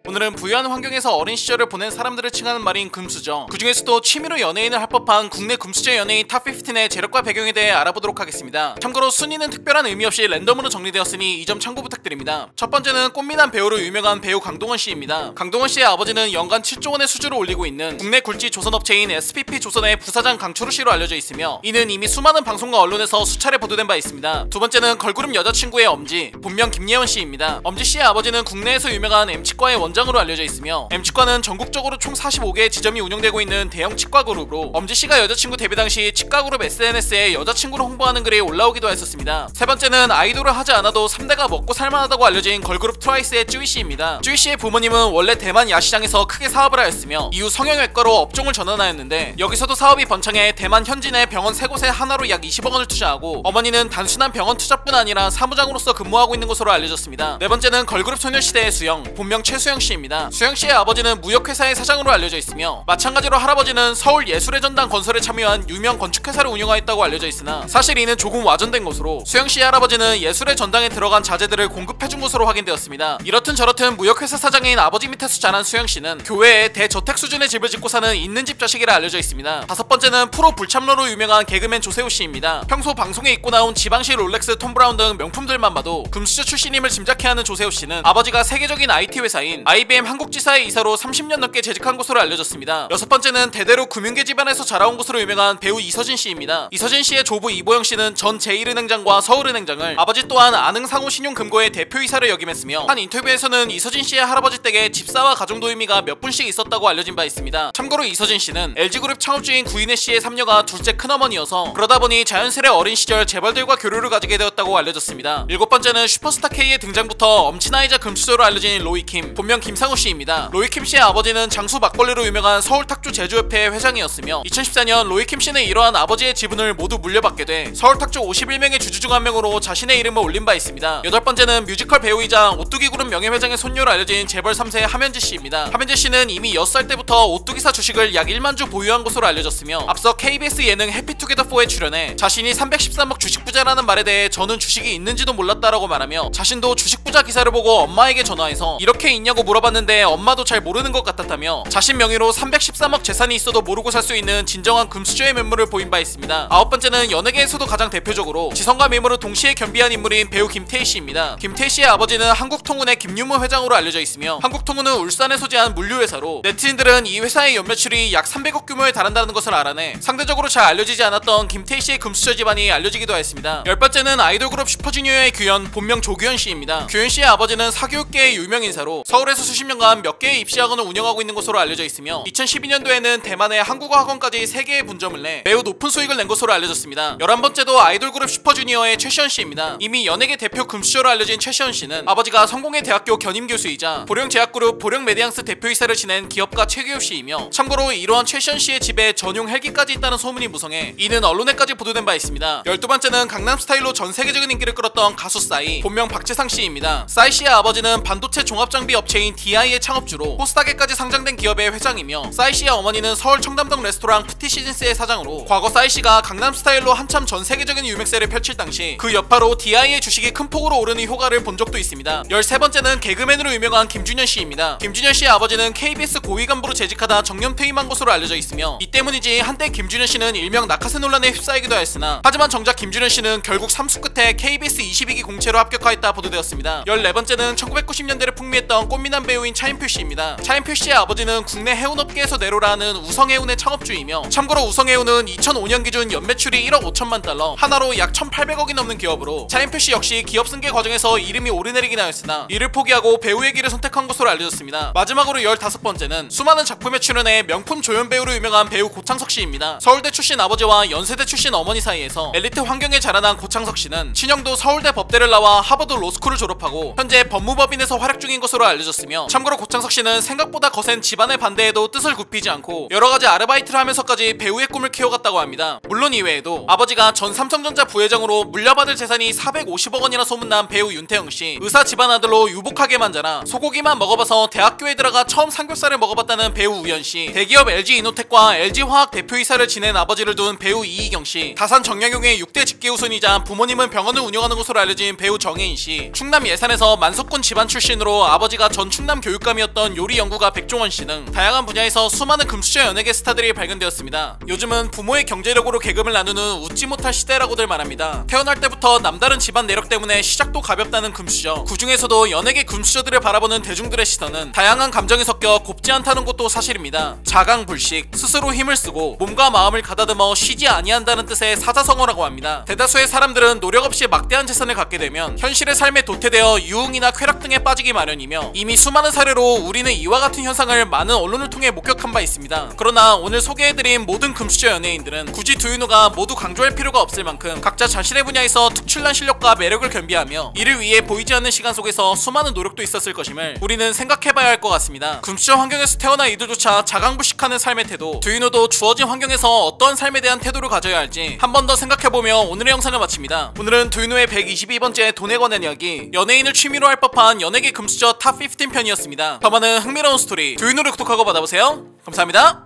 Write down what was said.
오늘은 부유한 환경에서 어린 시절을 보낸 사람들을 칭하는 말인 금수저, 그 중에서도 취미로 연예인을 할 법한 국내 금수저 연예인 탑15의 재력과 배경에 대해 알아보도록 하겠습니다. 참고로 순위는 특별한 의미 없이 랜덤으로 정리되었으니 이 점 참고 부탁드립니다. 첫 번째는 꽃미남 배우로 유명한 배우 강동원 씨입니다. 강동원 씨의 아버지는 연간 7조 원의 수주를 올리고 있는 국내 굴지 조선업체인 SPP 조선의 부사장 강초루 씨로 알려져 있으며, 이는 이미 수많은 방송과 언론에서 수차례 보도된 바 있습니다. 두 번째는 걸그룹 여자친구의 엄지, 본명 김예원 씨입니다. 엄지 씨의 아버지는 국내에서 유명한 M치과의 원장으로 알려져 있으며, M치과는 전국적으로 총 45개의 지점이 운영되고 있는 대형 치과 그룹으로 엄지 씨가 여자친구 데뷔 당시 치과 그룹 SNS에 여자친구를 홍보하는 글이 올라오기도 했었습니다. 세 번째는 아이돌을 하지 않아도 3대가 먹고 살만하다고 알려진 걸그룹 트와이스의 쯔위 씨입니다. 쯔위 씨의 부모님은 원래 대만 야시장에서 크게 사업을 하였으며 이후 성형외과로 업종을 전환하였는데, 여기서도 사업이 번창해 대만 현지 내 병원 3곳에 하나로 약 20억 원을 투자하고, 어머니는 단순한 병원 투자뿐 아니라 사무장으로서 근무하고 있는 것으로 알려졌습니다. 네 번째는 걸그룹 소녀시대의 수영, 본명 최수영 씨입니다. 수영 씨의 아버지는 무역회사의 사장으로 알려져 있으며, 마찬가지로 할아버지는 서울예술의 전당 건설에 참여한 유명 건축회사를 운영하였다고 알려져 있으나, 사실 이는 조금 와전된 것으로 수영 씨의 할아버지는 예술의 전당에 들어간 자재들을 공급해준 것으로 확인되었습니다. 이렇든 저렇든 무역회사 사장인 아버지 밑에서 자란 수영 씨는 교외에 대저택 수준의 집을 짓고 사는 있는 집 자식이라 알려져 있습니다. 다섯 번째는 프로 불참러로 유명한 개그맨 조세호 씨입니다. 평소 방송에 입고 나온 지방시 롤렉스, 톰 브라운 등 명품들만 봐도 금수저 출신임을 짐작해하는 조세호 씨는 아버지가 세계적인 IT 회사인 IBM 한국지사의 이사로 30년 넘게 재직한 것으로 알려졌습니다. 여섯 번째는 대대로 금융계 집안에서 자라온 것으로 유명한 배우 이서진 씨입니다. 이서진 씨의 조부 이보영 씨는 전 제1은행장과 서울은행장을, 아버지 또한 안흥상호 신용금고의 대표이사를 역임했으며, 한 인터뷰에서는 이서진 씨의 할아버지 댁에 집사와 가정도우미가 몇 분씩 있었다고 알려진 바 있습니다. 참고로 이서진 씨는 LG그룹 창업주인 구인혜 씨의 삼녀가 둘째 큰어머니여서, 그러다 보니 자연스레 어린 시절 재벌들과 교류를 가지게 되었다고 알려졌습니다. 일곱 번째는 슈퍼스타 K의 등장부터 엄친아이자 금수저로 알려진 로이킴, 본명 김상우 씨입니다. 로이킴 씨의 아버지는 장수 막걸리로 유명한 서울탁주 제조협회의 회장이었으며, 2014년 로이킴 씨는 이러한 아버지의 지분을 모두 물려받게 돼 서울탁주 51명의 주주 중 한 명으로 자신의 이름을 올린 바 있습니다. 여덟 번째는 뮤지컬 배우이자 오뚜기 그룹 명예회장의 손녀로 알려진 재벌 3세 하면지 씨입니다. 하면지 씨는 이미 6살 때부터 오뚜기사 주식을 약 1만 주 보유한 것으로 알려졌으며, 앞서 KBS 예능 해피투게더4에 출연해 자신이 313억 주식 부자라는 말에 대해 저는 주식이 있는지도 몰랐다라고 말하며, 자신도 주식 부자 기사를 보고 엄마에게 전화해서 이렇게 있냐고 물어봤는데 엄마도 잘 모르는 것 같았다며, 자신 명의로 313억 재산이 있어도 모르고 살 수 있는 진정한 금수저의 면모를 보인 바 있습니다. 아홉 번째는 연예계에서도 가장 대표적으로 지성과 미모를 동시에 겸비한 인물인 배우 김태희 씨입니다. 김태희 씨의 아버지는 한국통운의 김유무 회장으로 알려져 있으며, 한국통운은 울산에 소재한 물류회사로 네티즌들은 이 회사의 연매출이 약 300억 규모에 달한다는 것을 알아내 상대적으로 잘 알려지지 않았던 김태희 씨의 금수저 집안이 알려지기도 했습니다. 열 번째는 아이돌 그룹 슈퍼주니어의 규현, 본명 조규현 씨입니다. 규현 씨의 아버지는 사교육계의 유명 인사로 서울에서 수십 년간 몇 개의 입시학원을 운영하고 있는 것으로 알려져 있으며, 2012년도에는 대만의 한국어학원까지 3개의 분점을 내 매우 높은 수익을 낸 것으로 알려졌습니다. 11번째도 아이돌 그룹 슈퍼주니어의 최시원 씨입니다. 이미 연예계 대표 금수저로 알려진 최시원 씨는 아버지가 성공회 대학교 견임 교수이자 보령제약그룹 보령메디앙스 대표이사를 지낸 기업가 최규엽 씨이며, 참고로 이러한 최시원 씨의 집에 전용 헬기까지 있다는 소문이 무성해 이는 언론에까지 보도된 바 있습니다. 12번째는 강남스타일로 전 세계적인 인기를 끌었던 가수 싸이, 본명 박재상 씨입니다. 싸이 씨의 아버지는 반도체 종합장비 업체인 DI의 창업주로 코스닥에까지 상장된 기업의 회장이며, 싸이 씨의 어머니는 서울 청담동 레스토랑 푸티시즌스의 사장으로, 과거 싸이 씨가 강남스타일로 한참 전 세계적인 유맥세를 펼칠 당시 그 여파로 DI의 주식이 큰 폭으로 오르는 효과를 본 적도 있습니다. 13번째는 개그맨으로 유명한 김준현 씨입니다. 김준현 씨의 아버지는 KBS 고위 간부로 재직하다 정년 퇴임한 것으로 알려져 있으며, 이 때문이지 한때 김준현 씨는 일명 낙하새 논란에 휩싸이기도 했으나, 하지만 정작 김준현 씨는 결국 삼수 끝에 KBS 22기 공채로 합격하였다 보도되었습니다. 14번째는 1990년대를 풍미했던 꽃미남 배우인 차인표 씨입니다. 차인표 씨의 아버지는 국내 해운업계에서 내로라는 우성해운의 창업주이며, 참고로 우성해운은 2005년 기준 연매출이 1억 5천만 달러, 하나로 약 1,800억이 넘는 기업으로, 차인표 씨 역시 기업 승계 과정에서 이름이 오르내리긴 하였으나 이를 포기하고 배우의 길을 선택한 것으로 알려졌습니다. 마지막으로 15번째는 수많은 작품에 출연해 명품 조연 배우로 유명한 배우 고창석 씨입니다. 서울대 출신 아버지와 연세대 출신 어머니 사이에서 엘리트 환경에 자라난 고창석 씨는 친형도 서울대 법대를 나와 하버드 로스쿨을 졸업하고 현재 법무법인에서 활약 중인 것으로 알려졌으며, 참고로 고창석 씨는 생각보다 거센 집안의 반대에도 뜻을 굽히지 않고 여러가지 아르바이트를 하면서까지 배우의 꿈을 키워갔다고 합니다. 물론 이외에도 아버지가 전 삼성전자 부회장으로 물려받을 재산이 450억 원이나 소문난 배우 윤태영 씨, 의사 집안 아들로 유복하게만 자라 소고기만 먹어봐서 대학교에 들어가 처음 삼겹살을 먹어봤다는 배우 우현 씨, 대기업 LG이노텍과 LG화학 대표이사를 지낸 아버지를 둔 배우 이희경 씨, 다산 정약용의 6대 직계 후손이자 부모님은 병원을 운영하는 것으로 알려진 배우 정혜인 씨, 충남 예산에서 만석군 집안 출신으로 아버지가 전 충남 교육감이었던 요리 연구가 백종원 씨 등 다양한 분야에서 수많은 금수저 연예계 스타들이 발견되었습니다. 요즘은 부모의 경제력으로 계급을 나누는 웃지 못할 시대라고들 말합니다. 태어날 때부터 남다른 집안 내력 때문에 시작도 가볍다는 금수저. 그 중에서도 연예계 금수저들을 바라보는 대중들의 시선은 다양한 감정이 섞여 곱지 않다는 것도 사실입니다. 자강불식, 스스로 힘을 쓰고 몸과 마음을 가다듬어 쉬지 아니한다는 뜻의 사자성어라고 합니다. 대다수의 사람들은 노력 없이 막대한 재산을 갖게 되면 현실의 삶에 도태되어 유흥이나 쾌락 등에 빠지기 마련이며, 이미 수많은 사례로 우리는 이와 같은 현상을 많은 언론을 통해 목격한 바 있습니다. 그러나 오늘 소개해드린 모든 금수저 연예인들은 굳이 두윤호가 모두 강조할 필요가 없을 만큼 각자 자신의 분야에서 특출난 실력과 매력을 겸비하며 이를 위해 보이지 않는 시간 속에서 수많은 노력도 있었을 것임을 우리는 생각해봐야 할 것 같습니다. 금수저 환경에서 태어나 이들조차 자강불식하는 삶의 태도, 두윤호도 주어진 환경에서 어떠한 삶에 대한 태도를 가져야 할지 한 번 더 생각해보며 오늘의 영상을 마칩니다. 오늘은 두윤호의 122번째 돈에 관한 이야기, 연예인을 취미로 할 법한 연예계 금수저 탑 15 편이었습니다. 더 많은 흥미로운 스토리 두윤호를 구독하고 받아보세요. 감사합니다.